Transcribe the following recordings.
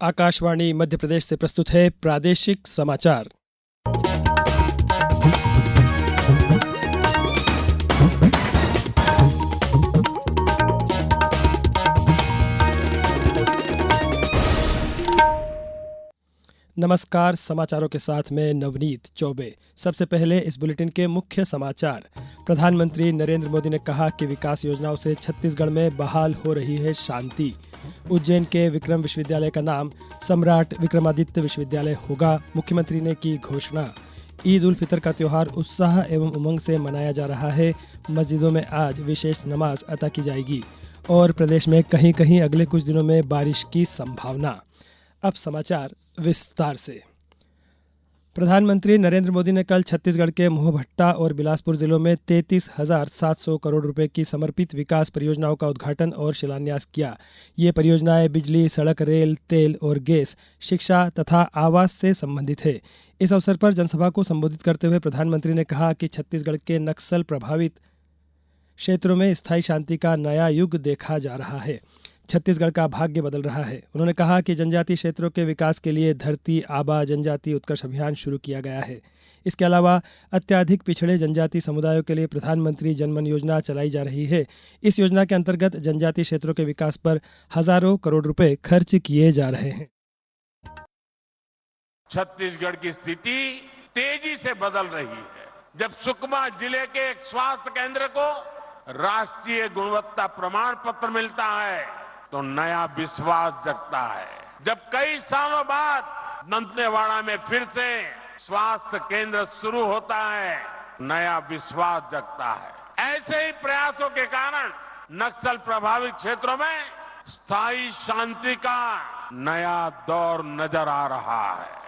आकाशवाणी मध्य प्रदेश से प्रस्तुत है प्रादेशिक समाचार। नमस्कार, समाचारों के साथ मैं नवनीत चौबे। सबसे पहले इस बुलेटिन के मुख्य समाचार। प्रधानमंत्री नरेंद्र मोदी ने कहा कि विकास योजनाओं से छत्तीसगढ़ में बहाल हो रही है शांति। उज्जैन के विक्रम विश्वविद्यालय का नाम सम्राट विक्रमादित्य विश्वविद्यालय होगा, मुख्यमंत्री ने की घोषणा। ईद उल फितर का त्यौहार उत्साह एवं उमंग से मनाया जा रहा है। मस्जिदों में आज विशेष नमाज अता की जाएगी और प्रदेश में कहीं कहीं अगले कुछ दिनों में बारिश की संभावना। अब समाचार विस्तार से। प्रधानमंत्री नरेंद्र मोदी ने कल छत्तीसगढ़ के मोहभट्टा और बिलासपुर जिलों में 33,700 करोड़ रुपए की समर्पित विकास परियोजनाओं का उद्घाटन और शिलान्यास किया। ये परियोजनाएं बिजली, सड़क, रेल, तेल और गैस, शिक्षा तथा आवास से संबंधित है। इस अवसर पर जनसभा को संबोधित करते हुए प्रधानमंत्री ने कहा कि छत्तीसगढ़ के नक्सल प्रभावित क्षेत्रों में स्थायी शांति का नया युग देखा जा रहा है। छत्तीसगढ़ का भाग्य बदल रहा है। उन्होंने कहा कि जनजातीय क्षेत्रों के विकास के लिए धरती आबा जनजाति उत्कर्ष अभियान शुरू किया गया है। इसके अलावा अत्याधिक पिछड़े जनजातीय समुदायों के लिए प्रधानमंत्री जनमन योजना चलाई जा रही है। इस योजना के अंतर्गत जनजातीय क्षेत्रों के विकास पर हजारों करोड़ रुपए खर्च किए जा रहे हैं। छत्तीसगढ़ की स्थिति तेजी से बदल रही है। जब सुकमा जिले के एक स्वास्थ्य केंद्र को राष्ट्रीय गुणवत्ता प्रमाण पत्र मिलता है तो नया विश्वास जगता है। जब कई सालों बाद दंतेवाड़ा में फिर से स्वास्थ्य केंद्र शुरू होता है, नया विश्वास जगता है। ऐसे ही प्रयासों के कारण नक्सल प्रभावित क्षेत्रों में स्थायी शांति का नया दौर नजर आ रहा है।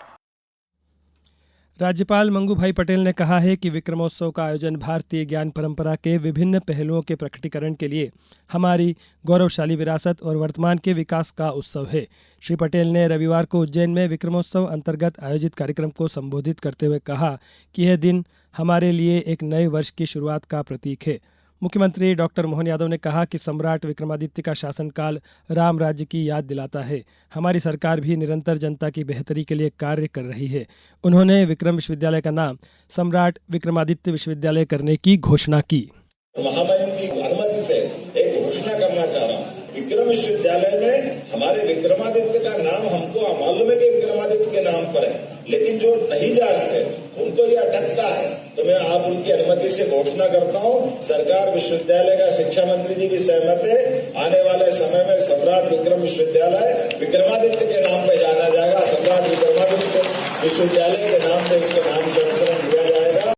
राज्यपाल मंगू भाई पटेल ने कहा है कि विक्रमोत्सव का आयोजन भारतीय ज्ञान परंपरा के विभिन्न पहलुओं के प्रकटीकरण के लिए हमारी गौरवशाली विरासत और वर्तमान के विकास का उत्सव है। श्री पटेल ने रविवार को उज्जैन में विक्रमोत्सव अंतर्गत आयोजित कार्यक्रम को संबोधित करते हुए कहा कि यह दिन हमारे लिए एक नए वर्ष की शुरुआत का प्रतीक है। मुख्यमंत्री डॉक्टर मोहन यादव ने कहा कि सम्राट विक्रमादित्य का शासनकाल राम राज्य की याद दिलाता है। हमारी सरकार भी निरंतर जनता की बेहतरी के लिए कार्य कर रही है। उन्होंने विक्रम विश्वविद्यालय का नाम सम्राट विक्रमादित्य विश्वविद्यालय करने की घोषणा की। महामहिम की अनुमति से एक घोषणा करना चाह रहा हूँ। विक्रम विश्वविद्यालय में हमारे विक्रमादित्य का नाम हमको मालूम है कि विक्रमादित्य के नाम पर है, लेकिन जो नहीं जानते उनको ये अटकता है। तो मैं आप उनकी अनुमति से घोषणा करता हूँ। सरकार, विश्वविद्यालय का शिक्षा मंत्री जी भी सहमत है। आने वाले समय में सम्राट विक्रम विश्वविद्यालय विक्रमादित्य के नाम पर जाना जाएगा। सम्राट विक्रमादित्य विश्वविद्यालय के नाम से इसको नामकरण किया जाएगा।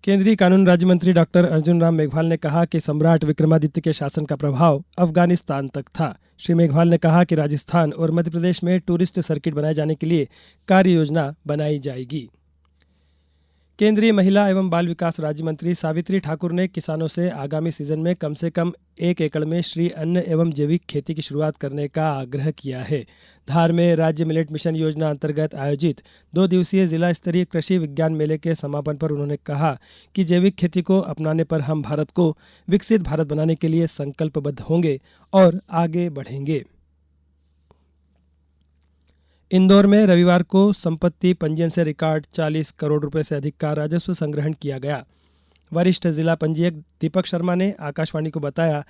केंद्रीय कानून राज्य मंत्री डॉक्टर अर्जुन राम मेघवाल ने कहा कि सम्राट विक्रमादित्य के शासन का प्रभाव अफगानिस्तान तक था। श्री मेघवाल ने कहा कि राजस्थान और मध्य प्रदेश में टूरिस्ट सर्किट बनाए जाने के लिए कार्य योजना बनाई जाएगी। केंद्रीय महिला एवं बाल विकास राज्य मंत्री सावित्री ठाकुर ने किसानों से आगामी सीजन में कम से कम 1 एकड़ में श्री अन्न एवं जैविक खेती की शुरुआत करने का आग्रह किया है। धार में राज्य मिलेट मिशन योजना अंतर्गत आयोजित 2 दिवसीय जिला स्तरीय कृषि विज्ञान मेले के समापन पर उन्होंने कहा कि जैविक खेती को अपनाने पर हम भारत को विकसित भारत बनाने के लिए संकल्पबद्ध होंगे और आगे बढ़ेंगे। इंदौर में रविवार को संपत्ति पंजीयन से रिकॉर्ड 40 करोड़ रुपए से अधिक का राजस्व संग्रहण किया गया। वरिष्ठ जिला पंजीयक दीपक शर्मा ने आकाशवाणी को बताया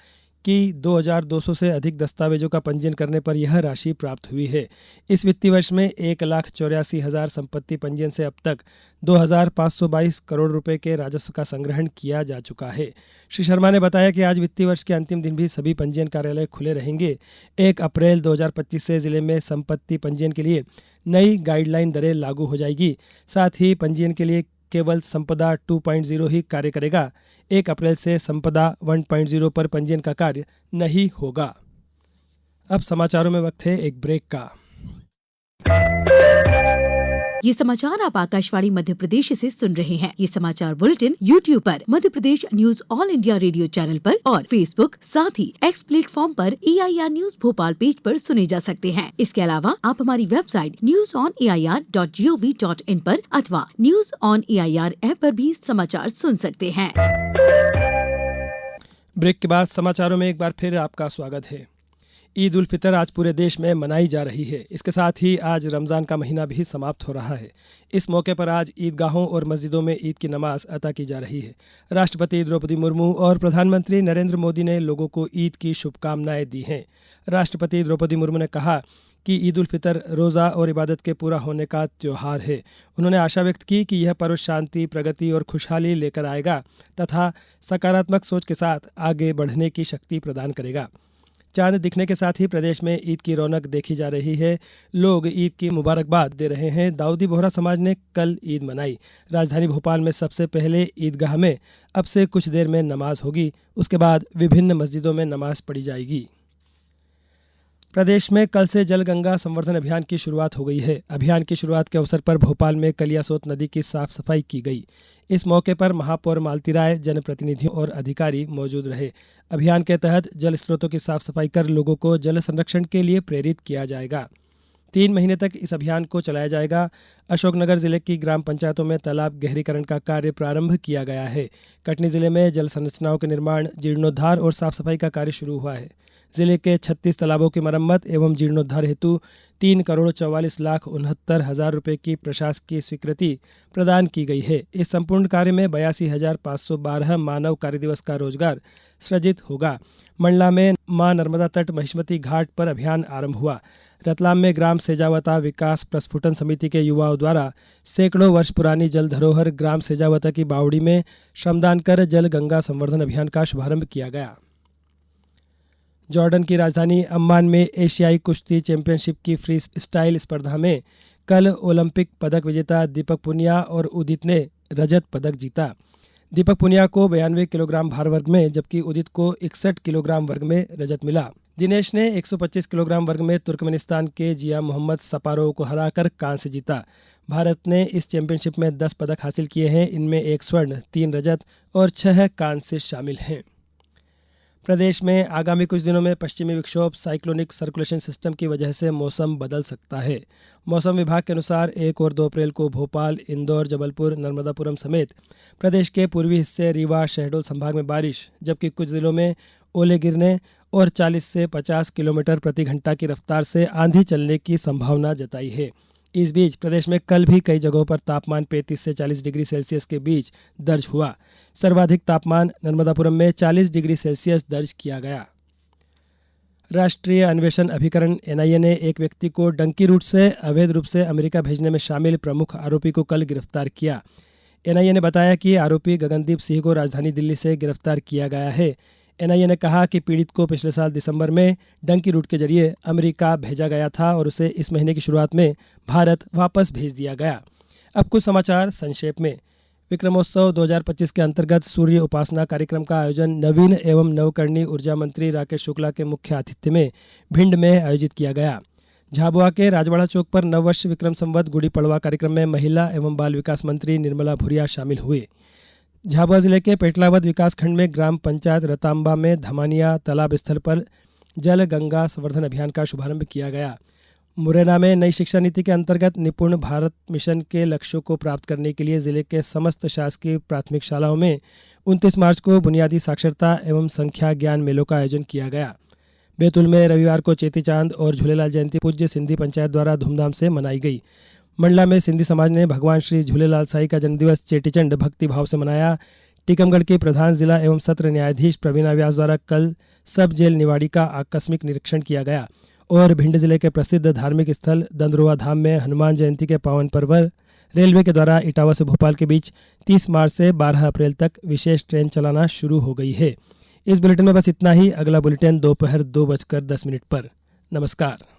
कि 2,200 से अधिक दस्तावेजों का पंजीयन करने पर यह राशि प्राप्त हुई है। इस वित्तीय वर्ष में 1,84,000 संपत्ति पंजीयन से अब तक 2,522 करोड़ रुपए के राजस्व का संग्रहण किया जा चुका है। श्री शर्मा ने बताया कि आज वित्तीय वर्ष के अंतिम दिन भी सभी पंजीयन कार्यालय खुले रहेंगे। 1 अप्रैल 2025 से जिले में संपत्ति पंजीयन के लिए नई गाइडलाइन दरें लागू हो जाएगी। साथ ही पंजीयन के लिए केवल संपदा 2.0 ही कार्य करेगा। 1 अप्रैल से संपदा 1.0 पर पंजीयन का कार्य नहीं होगा। अब समाचारों में वक्त है एक ब्रेक का। ये समाचार आप आकाशवाणी मध्य प्रदेश से सुन रहे हैं। ये समाचार बुलेटिन YouTube पर, Madhya Pradesh news all India radio channel पर और फेसबुक, साथ ही एक्स प्लेटफॉर्म पर AIR न्यूज भोपाल पेज पर सुने जा सकते हैं। इसके अलावा आप हमारी वेबसाइट newsonair.gov.in पर अथवा न्यूज ऑन AIR ऐप पर भी समाचार सुन सकते हैं। ब्रेक के बाद समाचारों में एक बार फिर आपका स्वागत है। ईद उल फितर आज पूरे देश में मनाई जा रही है। इसके साथ ही आज रमज़ान का महीना भी समाप्त हो रहा है। इस मौके पर आज ईदगाहों और मस्जिदों में ईद की नमाज अता की जा रही है। राष्ट्रपति द्रौपदी मुर्मू और प्रधानमंत्री नरेंद्र मोदी ने लोगों को ईद की शुभकामनाएं दी हैं। राष्ट्रपति द्रौपदी मुर्मू ने कहा कि ईद उल फितर रोज़ा और इबादत के पूरा होने का त्यौहार है। उन्होंने आशा व्यक्त की कि यह पर्व शांति, प्रगति और खुशहाली लेकर आएगा तथा सकारात्मक सोच के साथ आगे बढ़ने की शक्ति प्रदान करेगा। चांद दिखने के साथ ही प्रदेश में ईद की रौनक देखी जा रही है। लोग ईद की मुबारकबाद दे रहे हैं। दाऊदी बोहरा समाज ने कल ईद मनाई। राजधानी भोपाल में सबसे पहले ईदगाह में अब से कुछ देर में नमाज होगी। उसके बाद विभिन्न मस्जिदों में नमाज पढ़ी जाएगी। प्रदेश में कल से जल गंगा संवर्धन अभियान की शुरुआत हो गई है। अभियान की शुरुआत के अवसर पर भोपाल में कलियासोत नदी की साफ सफाई की गई। इस मौके पर महापौर मालती राय, जनप्रतिनिधियों और अधिकारी मौजूद रहे। अभियान के तहत जल स्रोतों की साफ सफाई कर लोगों को जल संरक्षण के लिए प्रेरित किया जाएगा। 3 महीने तक इस अभियान को चलाया जाएगा। अशोकनगर जिले की ग्राम पंचायतों में तालाब गहरीकरण का कार्य प्रारंभ किया गया है। कटनी जिले में जल संरचनाओं के निर्माण, जीर्णोद्धार और साफ सफाई का कार्य शुरू हुआ है। जिले के 36 तालाबों की मरम्मत एवं जीर्णोद्धार हेतु 3,44,69,000 रुपये की प्रशासकीय स्वीकृति प्रदान की गई है। इस संपूर्ण कार्य में 82,512 मानव कार्य दिवस का रोजगार सृजित होगा। मंडला में मां नर्मदा तट महिष्मती घाट पर अभियान आरंभ हुआ। रतलाम में ग्राम सेजावता विकास प्रस्फुटन समिति के युवाओं द्वारा सैकड़ों वर्ष पुरानी जल धरोहर ग्राम सेजावता की बावड़ी में श्रमदान कर जल गंगा संवर्धन अभियान का शुभारंभ किया गया। जॉर्डन की राजधानी अम्मान में एशियाई कुश्ती चैंपियनशिप की फ्री स्टाइल स्पर्धा में कल ओलंपिक पदक विजेता दीपक पुनिया और उदित ने रजत पदक जीता। दीपक पुनिया को 92 किलोग्राम भार वर्ग में जबकि उदित को 61 किलोग्राम वर्ग में रजत मिला। दिनेश ने 125 किलोग्राम वर्ग में तुर्कमेनिस्तान के जिया मोहम्मद सपारोव को हराकर कांस्य जीता। भारत ने इस चैंपियनशिप में 10 पदक हासिल किए हैं। इनमें 1 स्वर्ण, 3 रजत और 6 कांस्य शामिल हैं। प्रदेश में आगामी कुछ दिनों में पश्चिमी विक्षोभ साइक्लोनिक सर्कुलेशन सिस्टम की वजह से मौसम बदल सकता है। मौसम विभाग के अनुसार 1 और 2 अप्रैल को भोपाल, इंदौर, जबलपुर, नर्मदापुरम समेत प्रदेश के पूर्वी हिस्से, रीवा, शहडोल संभाग में बारिश, जबकि कुछ जिलों में ओले गिरने और 40 से 50 किलोमीटर प्रति घंटा की रफ्तार से आंधी चलने की संभावना जताई है। इस बीच प्रदेश में कल भी कई जगहों पर तापमान 35 से 40 डिग्री सेल्सियस के बीच दर्ज हुआ। सर्वाधिक तापमान नर्मदापुरम में 40 डिग्री सेल्सियस दर्ज किया गया। राष्ट्रीय अन्वेषण अभिकरण NIA ने एक व्यक्ति को डंकी रूट से अवैध रूप से अमेरिका भेजने में शामिल प्रमुख आरोपी को कल गिरफ्तार किया। NIA ने बताया कि आरोपी गगनदीप सिंह को राजधानी दिल्ली से गिरफ्तार किया गया है। NIA ने कहा कि पीड़ित को पिछले साल दिसंबर में डंकी रूट के जरिए अमेरिका भेजा गया था और उसे इस महीने की शुरुआत में भारत वापस भेज दिया गया। अब कुछ समाचार संक्षेप में। विक्रमोत्सव 2025 के अंतर्गत सूर्य उपासना कार्यक्रम का आयोजन नवीन एवं नवकरणीय ऊर्जा मंत्री राकेश शुक्ला के मुख्य आतिथ्य में भिंड में आयोजित किया गया। झाबुआ के राजवाड़ा चौक पर नववर्ष विक्रम संवत गुड़ी पड़वा कार्यक्रम में महिला एवं बाल विकास मंत्री निर्मला भुरिया शामिल हुए। झाबुआ जिले के पेटलावद विकासखंड में ग्राम पंचायत रताम्बा में धमानिया तालाब स्थल पर जल गंगा संवर्धन अभियान का शुभारंभ किया गया। मुरैना में नई शिक्षा नीति के अंतर्गत निपुण भारत मिशन के लक्ष्यों को प्राप्त करने के लिए जिले के समस्त शासकीय प्राथमिक शालाओं में 29 मार्च को बुनियादी साक्षरता एवं संख्या ज्ञान मेलों का आयोजन किया गया। बैतूल में रविवार को चेती चांद और झूलेलाल जयंती पूज्य सिंधी पंचायत द्वारा धूमधाम से मनाई गई। मंडला में सिंधी समाज ने भगवान श्री झूलेलाल साई का जन्मदिवस चेटीचंड भक्ति भाव से मनाया। टीकमगढ़ के प्रधान जिला एवं सत्र न्यायाधीश प्रवीणा व्यास द्वारा कल सब जेल निवाड़ी का आकस्मिक निरीक्षण किया गया और भिंड जिले के प्रसिद्ध धार्मिक स्थल दंदरुआ धाम में हनुमान जयंती के पावन पर्व रेलवे के द्वारा इटावा से भोपाल के बीच 30 मार्च से 12 अप्रैल तक विशेष ट्रेन चलाना शुरू हो गई है। इस बुलेटिन में बस इतना ही। अगला बुलेटिन दोपहर 2:10 पर। नमस्कार।